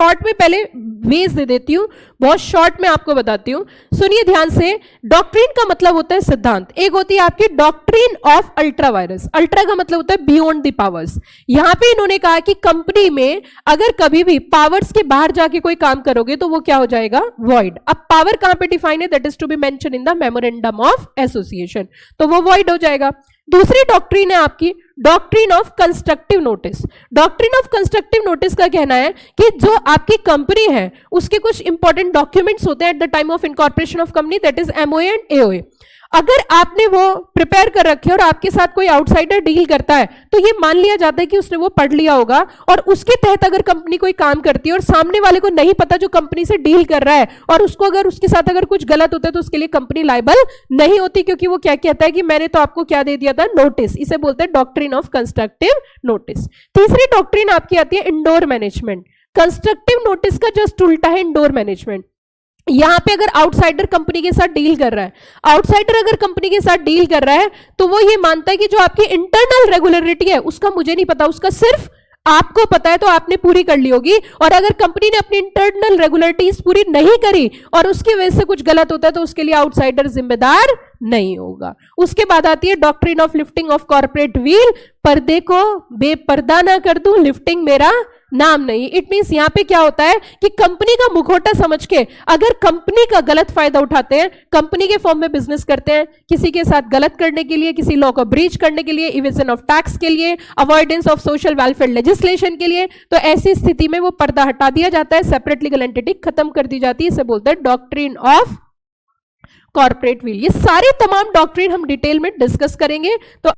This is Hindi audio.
शॉर्ट में पहले वेज दे देती हूं, बहुत शॉर्ट में आपको बताती हूं, सुनिए ध्यान से। डॉक्ट्रिन का मतलब होता है सिद्धांत। एक होती है आपकी doctrine of ultra vires, ultra का मतलब होता है बियॉन्ड द पावर्स। यहां पे इन्होंने कहा कि कंपनी में अगर कभी भी पावर्स के बाहर जाके कोई काम करोगे तो वो क्या हो जाएगा, वॉइड। अब पावर कहां पे डिफाइन है, that is to be mention in the memorandum of association, तो वो वॉइड हो जाएगा। दूसरी डॉक्ट्रिन है आपकी doctrine of constructive notice. Doctrine of constructive notice का कहना है कि जो आपकी कंपनी है उसके कुछ इंपॉर्टेंट डॉक्यूमेंट्स होते हैं at the time of incorporation of company, that is MOA and AOA. अगर आपने वो प्रिपेयर कर रखे और आपके साथ कोई आउटसाइडर डील करता है तो ये मान लिया जाता है कि उसने वो पढ़ लिया होगा, और उसके तहत अगर कंपनी कोई काम करती है और सामने वाले को नहीं पता जो कंपनी से डील कर रहा है, और उसको अगर उसके साथ अगर कुछ गलत होता है तो उसके लिए कंपनी लायबल नहीं होती, क्योंकि वो क्या कहता है कि मैंने तो आपको क्या दे दिया था, नोटिस। इसे बोलते हैं डॉक्ट्रिन ऑफ कंस्ट्रक्टिव नोटिस। तीसरी डॉक्ट्रिन आपकी आती है इंडोर मैनेजमेंट। कंस्ट्रक्टिव नोटिस का जस्ट उल्टा है इंडोर मैनेजमेंट। यहां पे अगर आउटसाइडर कंपनी के साथ डील कर रहा है, आउटसाइडर अगर कंपनी के साथ डील कर रहा है तो वो ये मानता है कि जो आपकी इंटरनल रेगुलरिटी है उसका मुझे नहीं पता, उसका सिर्फ आपको पता है, तो आपने पूरी कर ली होगी। और अगर कंपनी ने अपनी इंटरनल रेगुलरिटीज पूरी नहीं करी और उसकी वजह से कुछ गलत होता है तो उसके लिए आउटसाइडर जिम्मेदार नहीं होगा। उसके बाद आती है doctrine of lifting of corporate wheel. पर्दे को बेपर्दा ना कर दूं, लिफ्टिंग मेरा नाम नहीं। इट मींस यहां पे क्या होता है कि कंपनी का मुखौटा समझ के अगर कंपनी का गलत फायदा उठाते हैं, कंपनी के फॉर्म में बिजनेस करते हैं, किसी के साथ गलत करने के लिए, किसी लॉ को ब्रीच करने के लिए, इवेजन ऑफ टैक्स के लिए, avoidance of social welfare legislation के लिए, तो ऐसी स्थिति में वो पर्दा हटा दिया जाता है, सेपरेट लीगल एंटिटी खत्म कर दी जाती है। इसे बोलते हैं डॉक्ट्रिन ऑफ कॉर्पोरेट व्हील। ये सारे तमाम डॉक्ट्रिन हम डिटेल में डिस्कस करेंगे। तो